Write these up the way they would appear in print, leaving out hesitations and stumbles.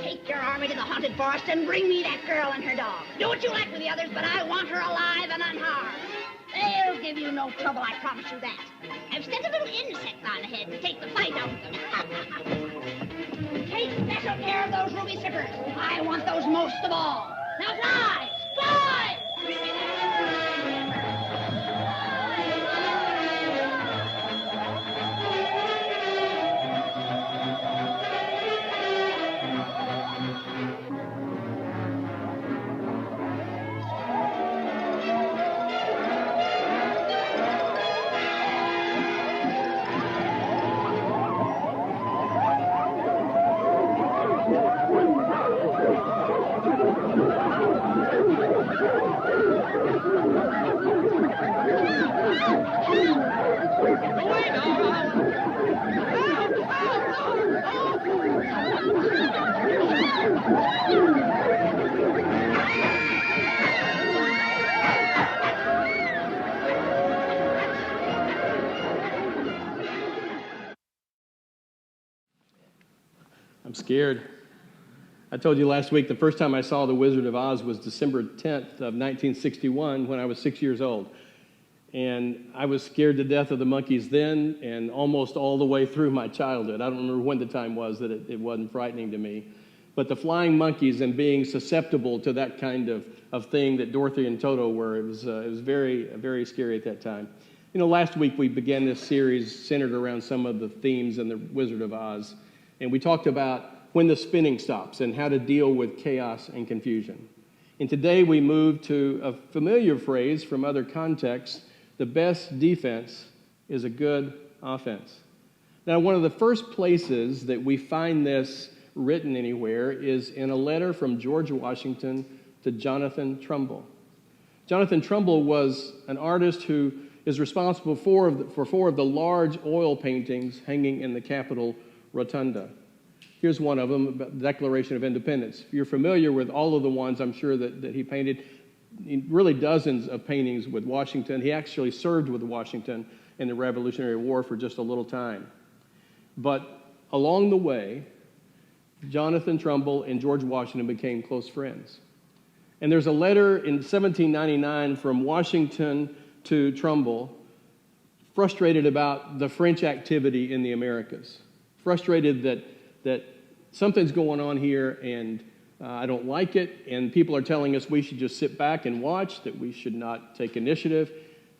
Take your army to the haunted forest and bring me that girl and her dog. Do what you like with the others, but I want her alive and unharmed. They'll give you no trouble, I promise you that. I've sent a little insect on ahead to take the fight out of them. Take special care of those ruby slippers. I want those most of all. Now fly! Fly! I'm scared. I told you last week the first time I saw The Wizard of Oz was December 10th of 1961 when I was 6 years old. And I was scared to death of the monkeys then and almost all the way through my childhood. I don't remember when the time was that it wasn't frightening to me. But the flying monkeys and being susceptible to that kind of thing that Dorothy and Toto were, it was very, very scary at that time. You know, last week we began this series centered around some of the themes in The Wizard of Oz. And we talked about when the spinning stops and how to deal with chaos and confusion. And today we move to a familiar phrase from other contexts: the best defense is a good offense. Now, one of the first places that we find this written anywhere is in a letter from George Washington to Jonathan Trumbull. Jonathan Trumbull was an artist who is responsible for four of the large oil paintings hanging in the Capitol Rotunda. Here's one of them, about the Declaration of Independence. If you're familiar with all of the ones, I'm sure that he painted, really dozens of paintings with Washington. He actually served with Washington in the Revolutionary War for just a little time. But along the way, Jonathan Trumbull and George Washington became close friends. And there's a letter in 1799 from Washington to Trumbull, frustrated about the French activity in the Americas. Frustrated that something's going on here and I don't like it, and people are telling us we should just sit back and watch, that we should not take initiative,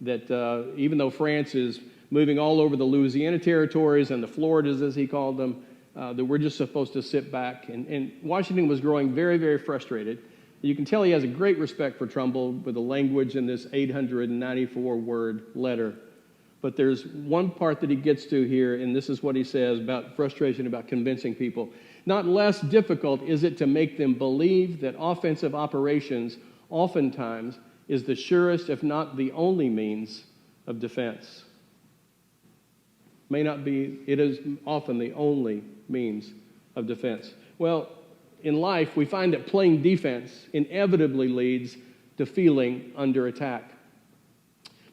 that even though France is moving all over the Louisiana territories and the Floridas, as he called them, that we're just supposed to sit back. And Washington was growing very, very frustrated. You can tell he has a great respect for Trumbull with the language in this 894-word letter. But there's one part that he gets to here, and this is what he says about frustration, about convincing people. Not less difficult is it to make them believe that offensive operations oftentimes is the surest, if not the only means of defense. May not be, it is often the only means of defense. Well, in life, we find that playing defense inevitably leads to feeling under attack.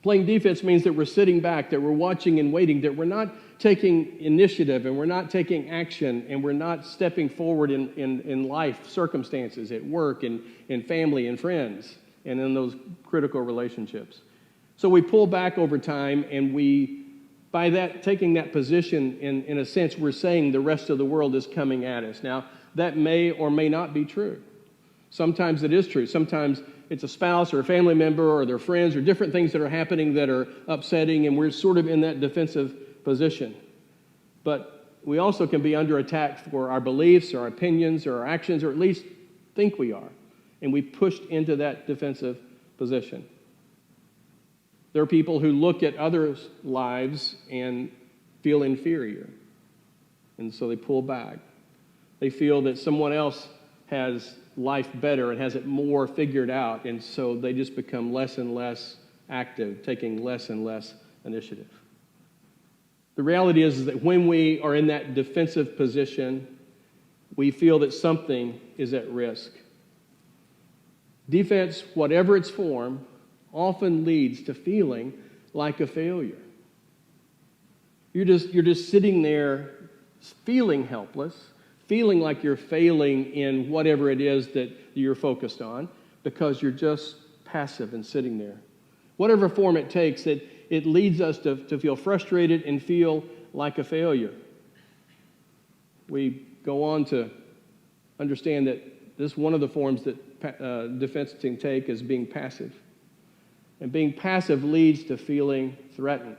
Playing defense means that we're sitting back, that we're watching and waiting, that we're not taking initiative and we're not taking action and we're not stepping forward in life circumstances, at work and in family and friends and in those critical relationships. So we pull back over time, and by that, taking that position, in a sense, we're saying the rest of the world is coming at us. Now, that may or may not be true. Sometimes it is true. Sometimes it's a spouse or a family member or their friends or different things that are happening that are upsetting, and we're sort of in that defensive position. But we also can be under attack for our beliefs or our opinions or our actions, or at least think we are, and we pushed into that defensive position. There are people who look at others' lives and feel inferior, and so they pull back. They feel that someone else has life better and has it more figured out, and so they just become less and less active, taking less and less initiative. The reality is that when we are in that defensive position, we feel that something is at risk. Defense, whatever its form, often leads to feeling like a failure. You're just sitting there feeling helpless, feeling like you're failing in whatever it is that you're focused on because you're just passive and sitting there. Whatever form it takes, it leads us to feel frustrated and feel like a failure. We go on to understand that this one of the forms that defense can take is being passive. And being passive leads to feeling threatened.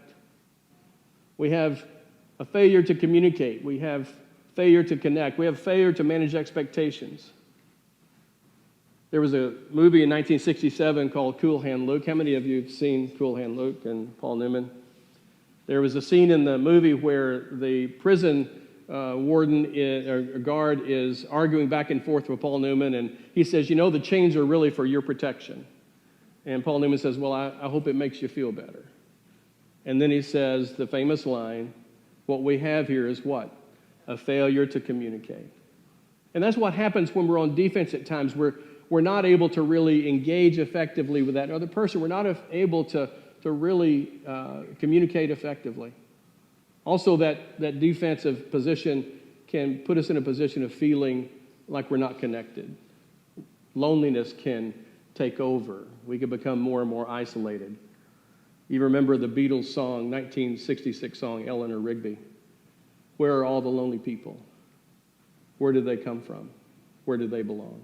We have a failure to communicate. We have failure to connect. We have failure to manage expectations. There was a movie in 1967 called Cool Hand Luke. How many of you have seen Cool Hand Luke and Paul Newman? There was a scene in the movie where the prison guard is arguing back and forth with Paul Newman, and he says, the chains are really for your protection. And Paul Newman says, well, I hope it makes you feel better. And then he says the famous line, what we have here is what? A failure to communicate. And that's what happens when we're on defense at times. We're not able to really engage effectively with that other person. We're not able to really communicate effectively. Also, that defensive position can put us in a position of feeling like we're not connected. Loneliness can take over. We can become more and more isolated. You remember the Beatles song, 1966 song, Eleanor Rigby. Where are all the lonely people? Where did they come from? Where do they belong?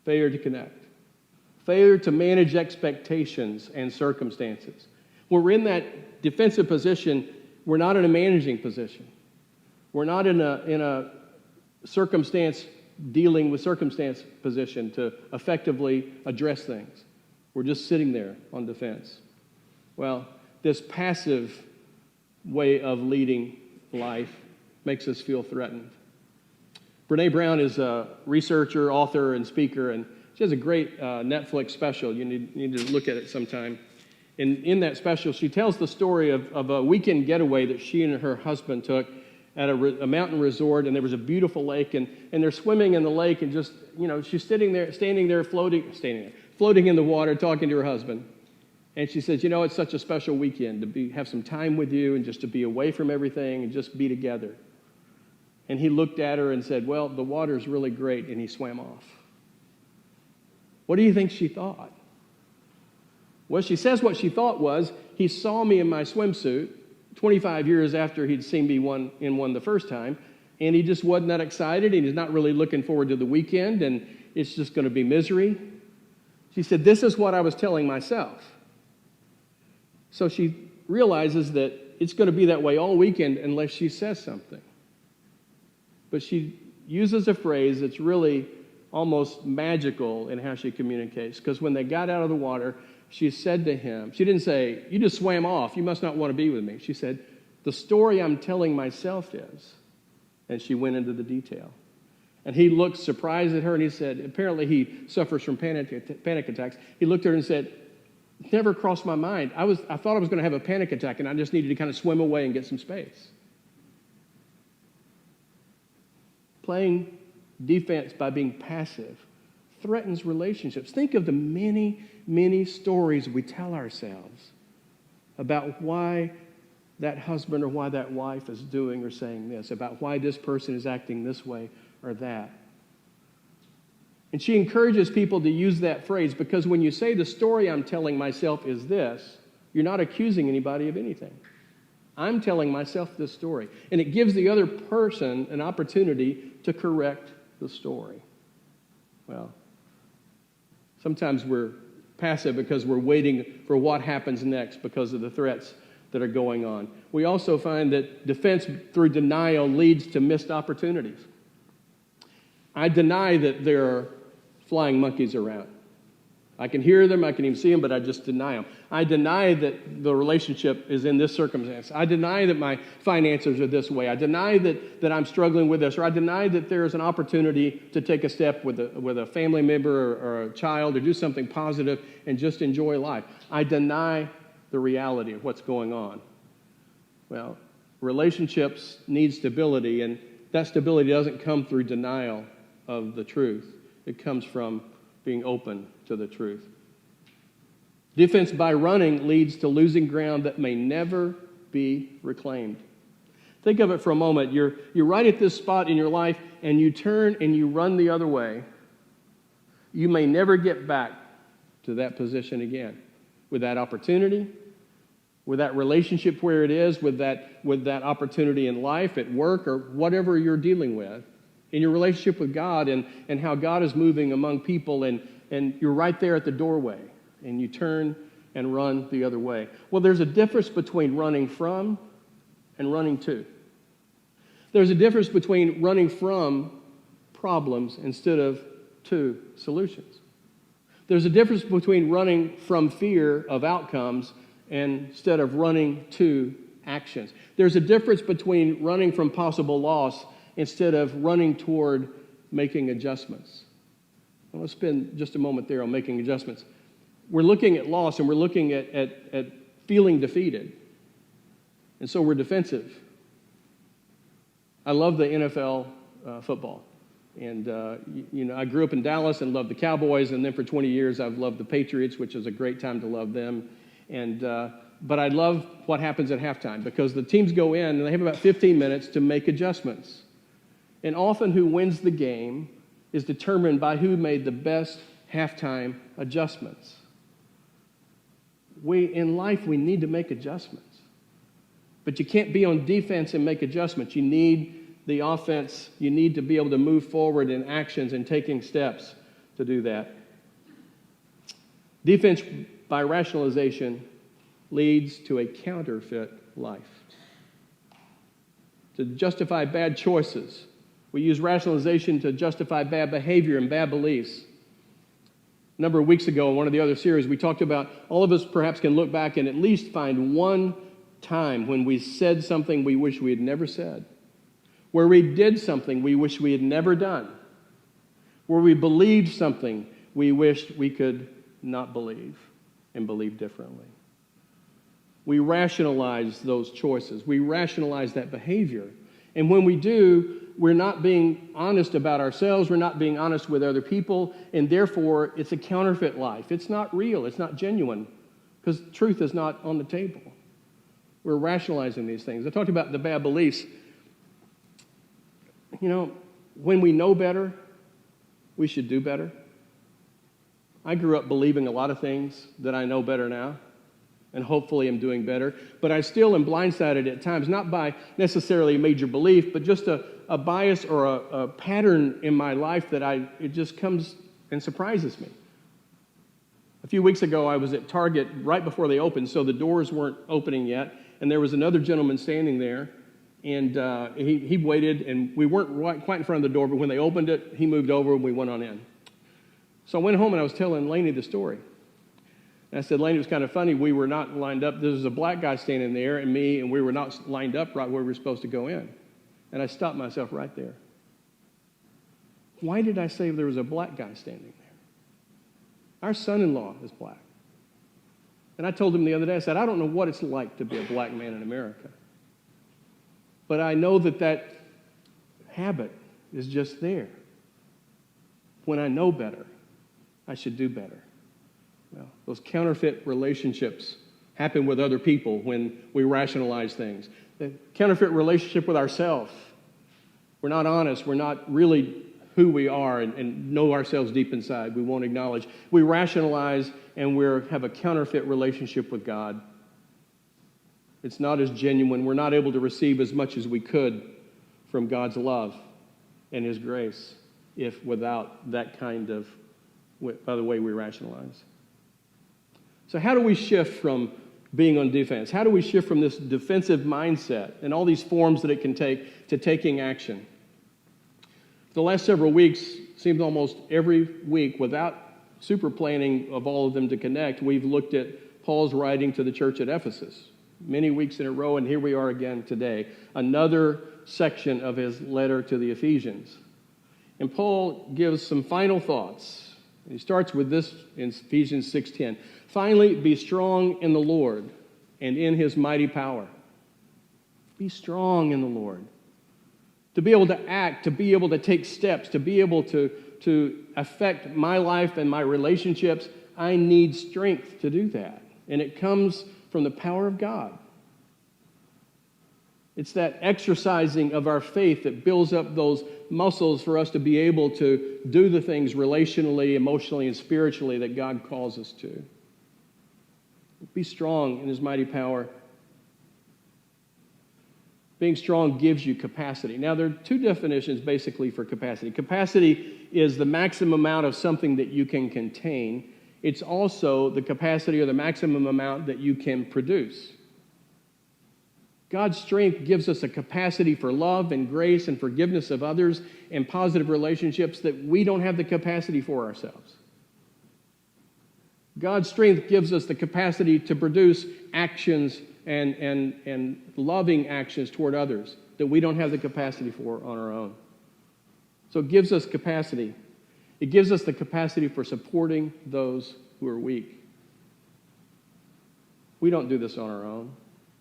Failure to connect. Failure to manage expectations and circumstances. When we're in that defensive position, we're not in a managing position. We're not in a dealing with circumstance position to effectively address things. We're just sitting there on defense. Well, this passive way of leading life makes us feel threatened. Brene Brown is a researcher, author, and speaker, and she has a great Netflix special. You need to look at it sometime. And in that special, she tells the story of a weekend getaway that she and her husband took at a mountain resort, and there was a beautiful lake, and they're swimming in the lake, and just, she's standing there, floating in the water, talking to her husband. And she says, it's such a special weekend to have some time with you and just to be away from everything and just be together. And he looked at her and said, well, the water's really great, and he swam off. What do you think she thought? Well, she says what she thought was, he saw me in my swimsuit 25 years after he'd seen me in one the first time, and he just wasn't that excited, and he's not really looking forward to the weekend, and it's just going to be misery. She said, this is what I was telling myself. So she realizes that it's going to be that way all weekend unless she says something. But she uses a phrase that's really almost magical in how she communicates, because when they got out of the water, she said to him, she didn't say, you just swam off, you must not want to be with me. She said, the story I'm telling myself is, and she went into the detail. And he looked surprised at her, and he said, apparently he suffers from panic attacks. He looked at her and said, it never crossed my mind. I thought I was going to have a panic attack, and I just needed to kind of swim away and get some space. Playing defense by being passive threatens relationships. Think of the many, many stories we tell ourselves about why that husband or why that wife is doing or saying this, about why this person is acting this way or that. And she encourages people to use that phrase, because when you say the story I'm telling myself is this, you're not accusing anybody of anything. I'm telling myself this story. And it gives the other person an opportunity to correct the story. Well, sometimes we're passive because we're waiting for what happens next because of the threats that are going on. We also find that defense through denial leads to missed opportunities. I deny that there are flying monkeys around. I can hear them, I can even see them, but I just deny them. I deny that the relationship is in this circumstance. I deny that my finances are this way. I deny that I'm struggling with this, or I deny that there is an opportunity to take a step with a family member or a child or do something positive and just enjoy life. I deny the reality of what's going on. Well, relationships need stability, and that stability doesn't come through denial of the truth. It comes from being open to the truth. Defense by running leads to losing ground that may never be reclaimed. Think of it for a moment. You're right at this spot in your life, and you turn and you run the other way. You may never get back to that position again, with that opportunity, with that relationship where it is, with that opportunity in life, at work, or whatever you're dealing with, in your relationship with God and how God is moving among people, and you're right there at the doorway, and you turn and run the other way. Well, there's a difference between running from and running to. There's a difference between running from problems instead of to solutions. There's a difference between running from fear of outcomes instead of running to actions. There's a difference between running from possible loss instead of running toward making adjustments. I want to spend just a moment there on making adjustments. We're looking at loss, and we're looking at feeling defeated. And so we're defensive. I love the NFL football. And, I grew up in Dallas and loved the Cowboys, and then for 20 years I've loved the Patriots, which is a great time to love them. But I love what happens at halftime, because the teams go in and they have about 15 minutes to make adjustments. And often who wins the game is determined by who made the best halftime adjustments. In life, we need to make adjustments. But you can't be on defense and make adjustments. You need the offense. You need to be able to move forward in actions and taking steps to do that. Defense by rationalization leads to a counterfeit life. To justify bad choices, we use rationalization to justify bad behavior and bad beliefs. A number of weeks ago in one of the other series, we talked about all of us perhaps can look back and at least find one time when we said something we wish we had never said, where we did something we wish we had never done, where we believed something we wished we could not believe and believe differently. We rationalize those choices. We rationalize that behavior. And when we do, we're not being honest about ourselves. We're not being honest with other people. And therefore, it's a counterfeit life. It's not real. It's not genuine, because truth is not on the table. We're rationalizing these things. I talked about the bad beliefs. When we know better, we should do better. I grew up believing a lot of things that I know better now, and hopefully am doing better. But I still am blindsided at times, not by necessarily a major belief, but just a bias or a pattern in my life that it just comes and surprises me. A few weeks ago, I was at Target right before they opened, so the doors weren't opening yet, and there was another gentleman standing there, and he waited, and we weren't quite in front of the door, but when they opened it, he moved over, and we went on in. So I went home, and I was telling Lainey the story. And I said, Lainey, it was kind of funny. We were not lined up. There was a black guy standing there and me, and we were not lined up right where we were supposed to go in. And I stopped myself right there. Why did I say there was a black guy standing there? Our son-in-law is black. And I told him the other day, I said, I don't know what it's like to be a black man in America. But I know that habit is just there. When I know better, I should do better. Well, those counterfeit relationships happen with other people when we rationalize things. The counterfeit relationship with ourselves. We're not honest. We're not really who we are and know ourselves deep inside. We won't acknowledge. We rationalize and we have a counterfeit relationship with God. It's not as genuine. We're not able to receive as much as we could from God's love and His grace if without that kind of, by the way we rationalize. So how do we shift from being on defense? How do we shift from this defensive mindset and all these forms that it can take to taking action? The last several weeks, seems almost every week, without super planning of all of them to connect, we've looked at Paul's writing to the church at Ephesus. Many weeks in a row, and here we are again today. Another section of his letter to the Ephesians. And Paul gives some final thoughts. He starts with this in Ephesians 6:10. Finally, be strong in the Lord and in His mighty power. Be strong in the Lord. To be able to act, to be able to take steps, to be able to affect my life and my relationships, I need strength to do that. And it comes from the power of God. It's that exercising of our faith that builds up those muscles for us to be able to do the things relationally, emotionally, and spiritually that God calls us to. Be strong in His mighty power. Being strong gives you capacity. Now, there are two definitions basically for capacity. Capacity is the maximum amount of something that you can contain. It's also the capacity or the maximum amount that you can produce. God's strength gives us a capacity for love and grace and forgiveness of others and positive relationships that we don't have the capacity for ourselves. God's strength gives us the capacity to produce actions and loving actions toward others that we don't have the capacity for on our own. So it gives us capacity. It gives us the capacity for supporting those who are weak. We don't do this on our own.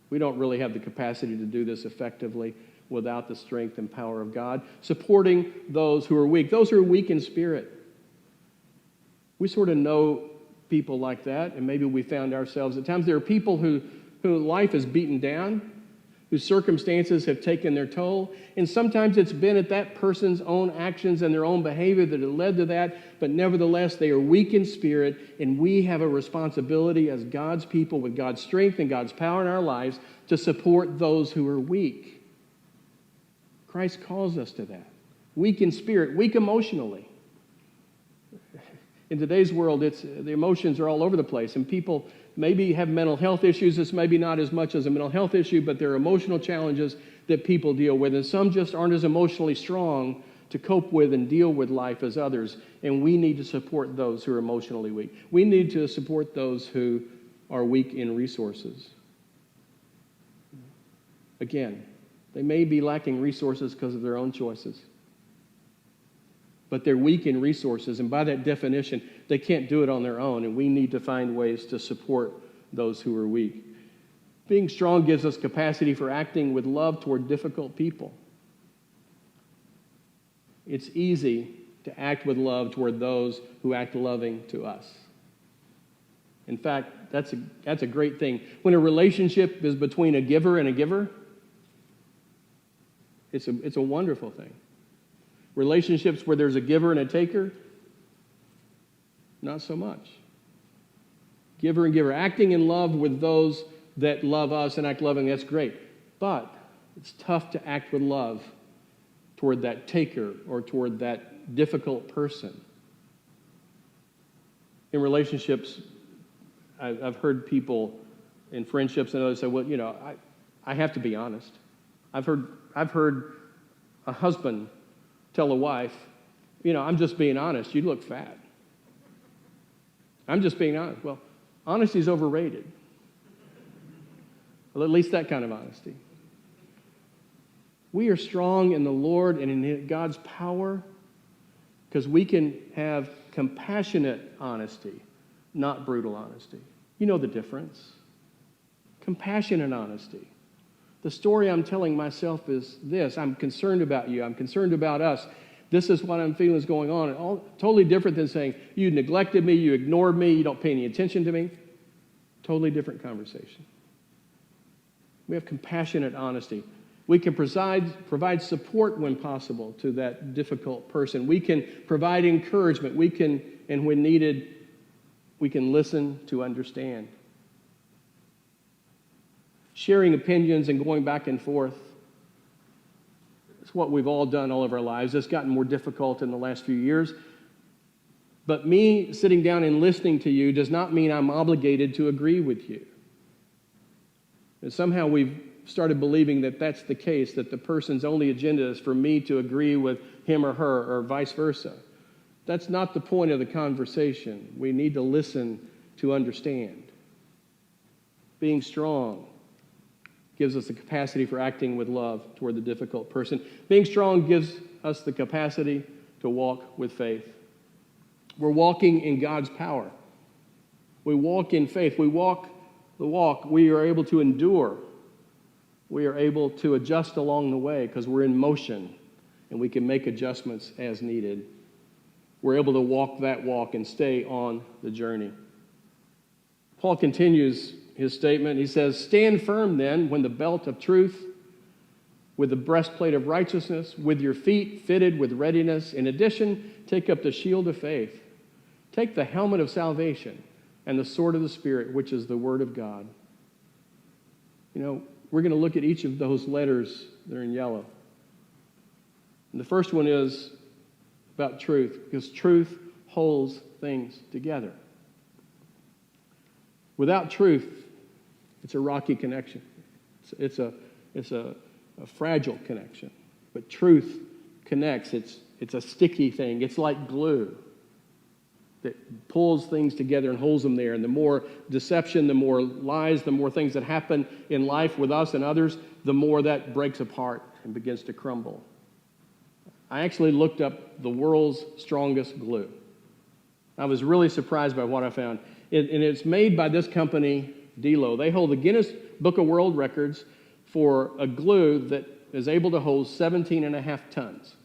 We don't really have the capacity to do this effectively without the strength and power of God. Supporting those who are weak in spirit. We sort of know people like that, and maybe we found ourselves at times. There are people who life has beaten down, whose circumstances have taken their toll, and sometimes it's been at that person's own actions and their own behavior that have led to that, but nevertheless they are weak in spirit, and we have a responsibility as God's people with God's strength and God's power in our lives to support those who are weak. Christ calls us to that. Weak in spirit, weak emotionally. In today's world, the emotions are all over the place, and people maybe have mental health issues. It's maybe not as much as a mental health issue, but there are emotional challenges that people deal with, and some just aren't as emotionally strong to cope with and deal with life as others, and we need to support those who are emotionally weak. We need to support those who are weak in resources. Again, they may be lacking resources because of their own choices, but they're weak in resources, and by that definition, they can't do it on their own, and we need to find ways to support those who are weak. Being strong gives us capacity for acting with love toward difficult people. It's easy to act with love toward those who act loving to us. In fact, that's a great thing. When a relationship is between a giver and a giver, it's a wonderful thing. Relationships where there's a giver and a taker, not so much. Giver and giver. Acting in love with those that love us and act loving, that's great. But it's tough to act with love toward that taker or toward that difficult person. In relationships, I've heard people in friendships and others say, well, I have to be honest. I've heard a husband tell a wife, I'm just being honest. You look fat. I'm just being honest. Well, honesty is overrated. Well, at least that kind of honesty. We are strong in the Lord and in God's power because we can have compassionate honesty, not brutal honesty. You know the difference. Compassionate honesty. The story I'm telling myself is this. I'm concerned about you. I'm concerned about us. This is what I'm feeling is going on. All totally different than saying, you neglected me, you ignored me, you don't pay any attention to me. Totally different conversation. We have compassionate honesty. We can provide support when possible to that difficult person. We can provide encouragement. We can, and when needed, we can listen to understand. Sharing opinions and going back and forth. It's what we've all done all of our lives. It's gotten more difficult in the last few years. But me sitting down and listening to you does not mean I'm obligated to agree with you. And somehow we've started believing that that's the case, that the person's only agenda is for me to agree with him or her or vice versa. That's not the point of the conversation. We need to listen to understand. Being strong gives us the capacity for acting with love toward the difficult person. Being strong gives us the capacity to walk with faith. We're walking in God's power. We walk in faith. We walk the walk. We are able to endure. We are able to adjust along the way because we're in motion and we can make adjustments as needed. We're able to walk that walk and stay on the journey. Paul continues his statement. He says, stand firm then when the belt of truth with the breastplate of righteousness, with your feet fitted with readiness. In addition, take up the shield of faith. Take the helmet of salvation and the sword of the Spirit, which is the Word of God. You know, we're going to look at each of those letters that are in yellow. And the first one is about truth, because truth holds things together. Without truth, it's a rocky connection. It's a fragile connection. But truth connects. It's a sticky thing. It's like glue that pulls things together and holds them there. And the more deception, the more lies, the more things that happen in life with us and others, the more that breaks apart and begins to crumble. I actually looked up the world's strongest glue. I was really surprised by what I found. And it's made by this company, Delo. They hold the Guinness Book of World Records for a glue that is able to hold 17.5 tons.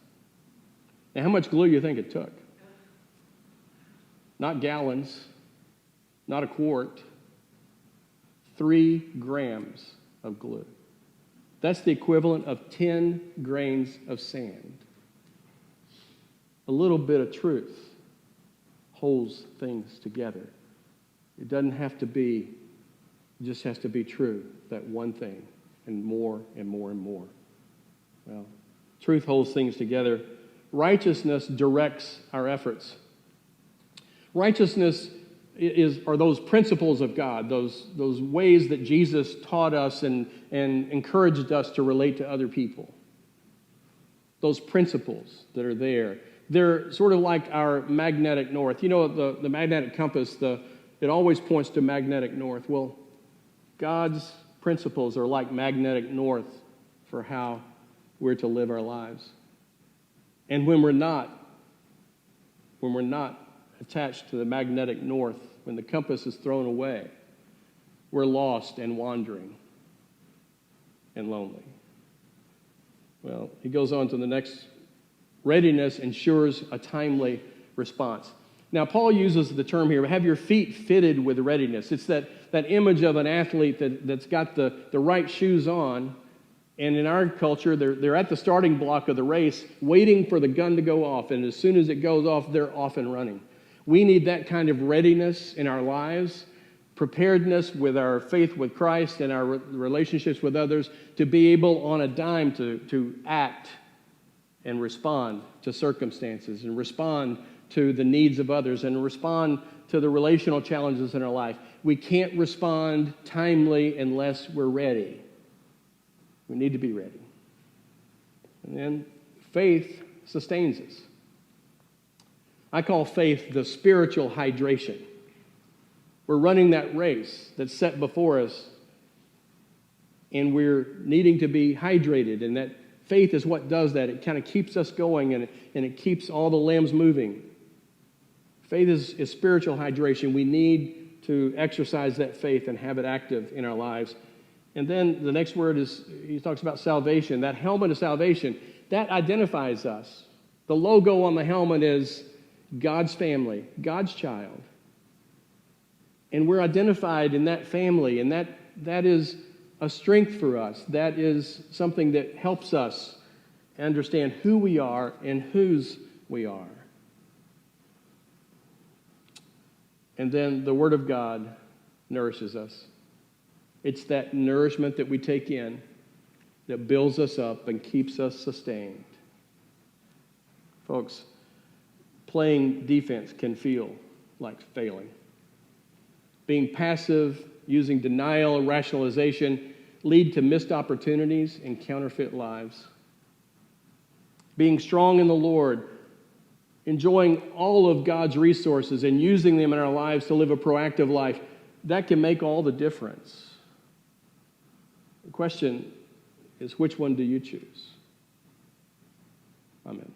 Now, how much glue do you think it took? Not gallons, not a quart, 3 grams of glue. That's the equivalent of 10 grains of sand. A little bit of truth holds things together. It doesn't have to be, it just has to be true, that one thing, and more and more and more. Well, truth holds things together. Righteousness directs our efforts. Righteousness are those principles of God, those ways that Jesus taught us and encouraged us to relate to other people. Those principles that are there. They're sort of like our magnetic north. You know, the magnetic compass, it always points to magnetic north. Well, God's principles are like magnetic north for how we're to live our lives. And when we're not attached to the magnetic north, when the compass is thrown away, we're lost and wandering and lonely. Well, he goes on to the next. Readiness ensures a timely response. Now, Paul uses the term here, have your feet fitted with readiness. It's that image of an athlete that's got the right shoes on, and in our culture, they're at the starting block of the race, waiting for the gun to go off, and as soon as it goes off, they're off and running. We need that kind of readiness in our lives, preparedness with our faith with Christ and our relationships with others, to be able on a dime to act and respond to circumstances and respond to the needs of others and respond to the relational challenges in our life. We can't respond timely unless we're ready. We need to be ready. And then faith sustains us. I call faith the spiritual hydration. We're running that race that's set before us, and we're needing to be hydrated, and that faith is what does that. It kind of keeps us going, and it keeps all the limbs moving. Faith is spiritual hydration. We need to exercise that faith and have it active in our lives. And then the next word is, he talks about salvation. That helmet of salvation, that identifies us. The logo on the helmet is God's family, God's child. And we're identified in that family, and that is a strength for us. That is something that helps us understand who we are and whose we are. And then the Word of God nourishes us. It's that nourishment that we take in that builds us up and keeps us sustained. Folks, playing defense can feel like failing. Being passive, using denial and rationalization lead to missed opportunities and counterfeit lives. Being strong in the Lord, enjoying all of God's resources and using them in our lives to live a proactive life, that can make all the difference. The question is, which one do you choose? Amen.